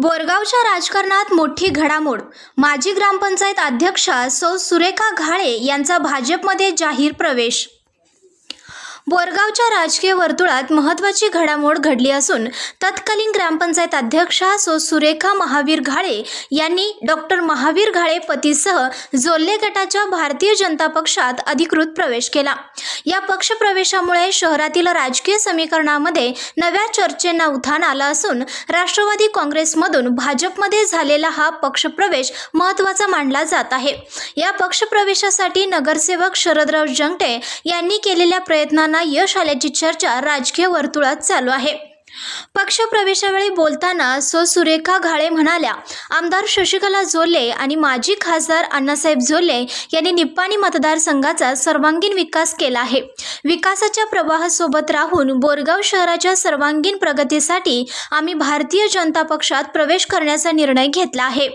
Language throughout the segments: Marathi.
बोरगावच्या राजकारणात मोठी घडामोड। माजी ग्रामपंचायत अध्यक्षा सौ सुरेखा घाळे यांचा भाजपमध्ये जाहीर प्रवेश। बोरगावच्या राजकीय वर्तुळात महत्त्वाची घडामोड घडली असून तत्कालीन ग्रामपंचायत अध्यक्षा सौ सुरेखा महावीर घाळे यांनी डॉक्टर महावीर घाळे पतीसह जोल्ले गटाच्या भारतीय जनता पक्षात अधिकृत प्रवेश केला। या पक्षप्रवेशामुळे शहरातील राजकीय समीकरणामध्ये नव्या चर्चेंना उधाण आलं असून राष्ट्रवादी काँग्रेसमधून भाजपमध्ये झालेला हा पक्षप्रवेश महत्त्वाचा मानला जात आहे। या पक्षप्रवेशासाठी नगरसेवक शरदराव जंगटे यांनी केलेल्या प्रयत्नांना यश आल्याची चर्चा राजकीय वर्तुळात चालू आहे। पक्षप्रवेशावेळी बोलताना सौ सुरेखा घाळे म्हणाल्या, आमदार शशिकला जोल्ले आणि माजी खासदार अण्णासाहेब जोल्ले यांनी निप्पाणी मतदारसंघाचा सर्वांगीण विकास केला आहे। विकासाच्या प्रवाहासोबत राहून बोरगाव शहराच्या सर्वांगीण प्रगतीसाठी आम्ही भारतीय जनता पक्षात प्रवेश करण्याचा निर्णय घेतला आहे।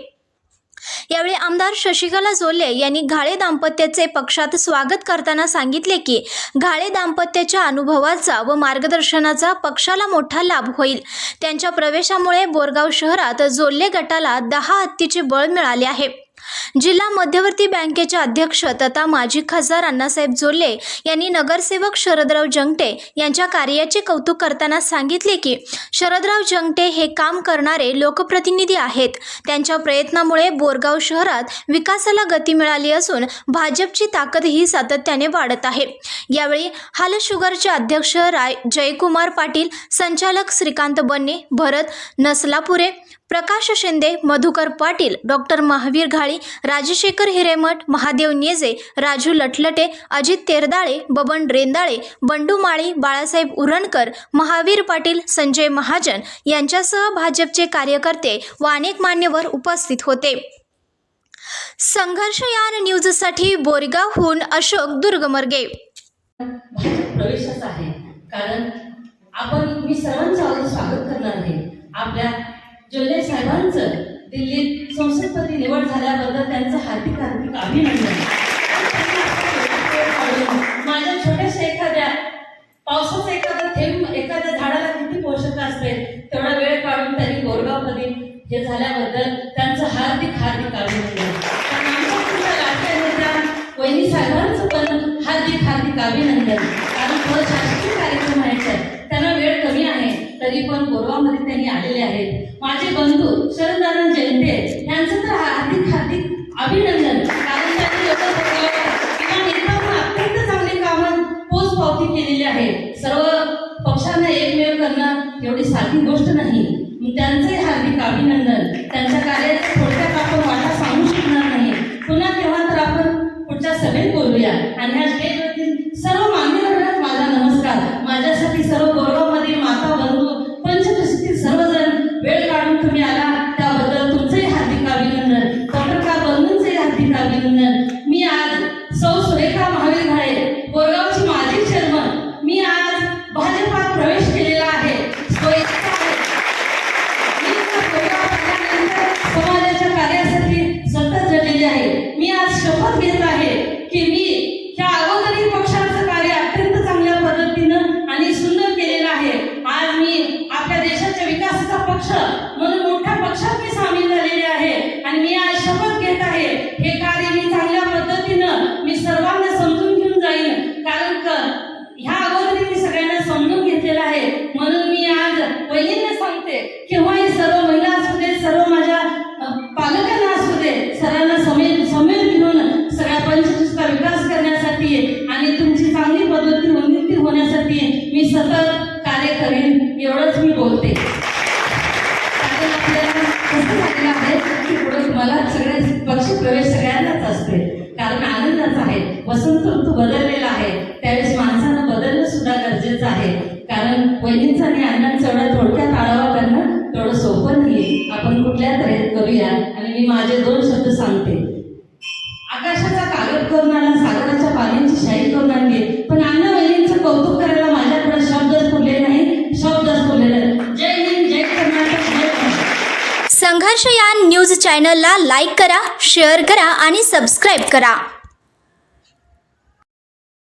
यावेळी आमदार शशिकला जोल्ले यांनी घाळे दाम्पत्याचे पक्षात स्वागत करताना सांगितले की घाळे दाम्पत्याच्या अनुभवाचा व मार्गदर्शनाचा पक्षाला मोठा लाभ होईल। त्यांच्या प्रवेशामुळे बोरगाव शहरात जोल्ले गटाला 10 हत्तीचे बळ मिळाले आहे। जिल्हा मध्यवर्ती बँकेचे अध्यक्ष तथा माजी खासदार अण्णासाहेब जोल्ले यांनी नगरसेवक शरदराव जंगटे यांच्या कार्याचे कौतुक करताना सांगितले की शरदराव जंगटे हे काम करणारे लोकप्रतिनिधी आहेत। त्यांच्या प्रयत्नामुळे बोरगाव शहरात विकासाला गती मिळाली असून भाजपची ताकदही सातत्याने वाढत आहे। यावेळी हाल शुगरचे अध्यक्ष जयकुमार पाटील, संचालक श्रीकांत बन्ने, भरत नसलापुरे, प्रकाश शिंदे, मधुकर पाटील, डॉक्टर महावीर घाळे, राजशेखर हिरेमठ, महादेव नेजे, राजू लटलटे, अजित तेरदाळे, बबन रेंदाळे, बंडू माळी, बाळासाहेब उरणकर, महावीर पाटील, संजय महाजन यांच्यासह भाजपचे कार्यकर्ते व अनेक मान्यवर उपस्थित होते। संघर्षयान न्यूजसाठी बोरगावहून अशोक दुर्गमर्गे। भाजप प्रवेशाचा आहे, कारण मी सर्वांचं स्वागत करणार आहे। आपल्या जोल्ले साहेबांचं दिल्लीत संसदपती निवड झाल्याबद्दल त्यांचं हार्दिक अभिनंदन। माझ्या छोट्याशा एखाद्या पावसाचा एखादा थेंब एखाद्या झाडाला किती पोषक असते तेवढा वेळ काढून त्यांनी बोरगावमध्ये हे झाल्याबद्दल त्यांचं हार्दिक अभिनंदन। वहिनी साहेबांचं पण हार्दिक अभिनंदन, कारण शासकीय कार्यक्रम आहेत त्यांना वेळ कमी आहे तरी पण बोरगावमध्ये त्यांनी आलेले आहेत। माझे बंधू शरदराव जंगटे यांचं तर हार्दिक अभिनंदन, कारण त्यांनी अत्यंत चांगली कामं पोचपावती केलेली आहे। सर्व पक्षांना एकमेव करणं एवढी साधी गोष्ट नाही, त्यांचंही हार्दिक अभिनंदन। त्यांच्या कार्याच्या थोडक्यात आपण वाटा सांगू शकणार नाही, पुन्हा केव्हा तर आपण पुढच्या सभेत बोलूया। आणि ह्या स्टेजवरती सर्व मान्यवरांना माझा नमस्कार। माझ्यासाठी सर्व बोरगावमधील माता बंधू पंचकृषीतील सर्वजण वेळ काढून तुम्ही आला त्याबद्दल तुमचंही हार्दिक अभिनंदन, पत्रकार बंधूंचंही हार्दिक अभिनंदन। मी आज सौ सुरेखा महावीर घाळे, बोरगावची माजी चेअरमन, मी आज भाजपात प्रवेश केलेला आहे। समाजाच्या कार्यासाठी सतत झटलेली आहे। मी आज शपथ घेत आहे की मी ह्या अगोदरही पक्षाचं कार्य अत्यंत चांगल्या पद्धतीनं आणि सुंदर केलेलं आहे। आज मी आपल्या देशाच्या विकासाचा पक्ष म्हणून मोठ्या पक्षात मी सामील झालेले आहे आणि मी आज शपथ घेत आहे हे कार्य मी चांगल्या पद्धतीनं मी सर्वांना समजून घेऊन जाईन, कारण ह्या अगोदर मी सगळ्यांना समजून घेतलेलं आहे। म्हणून मी आज पहिल्यांदा सांगते किंवा हे सर्व महिला असू दे, सर्व माझ्या पालकांना असू दे, सर्वांना समेत घेऊन सगळ्या पंचकृषीचा विकास करण्यासाठी आणि तुमची चांगली पद्धती उन्नती होण्यासाठी मी सतत कार्य करेन, एवढंच मी बोलते। आपल्याला कसं झालेलं आहे की पुढे मला सगळ्या पक्षप्रवेश सगळ्यांनाच असते, कारण आनंदाचा आहे। वसंत ऋतू बदललेला आहे, त्यावेळेस माणसानं बदलणं सुद्धा गरजेचं आहे, कारण वहिनींचा आणि अण्णांचा एवढा थोडक्यात आढावा करणं तेवढं सोपं नाही। आपण कुठल्या तऱ्हेत करूया आणि मी माझे 2 शब्द सांगते। आकाशाचा कागद करून आला, सागराच्या पाण्याची शाही करून आणली, पण अण्णा वहिनींचं कौतुक करायला माझ्याकडे शब्दच बोलले नाही, शब्दच बोलले नाही। जय हिंद, जय कर्नाटक, जय महाराष्ट्र। संघर्षयान न्यूज चॅनलला लाईक करा, शेअर करा आणि सबस्क्राईब करा।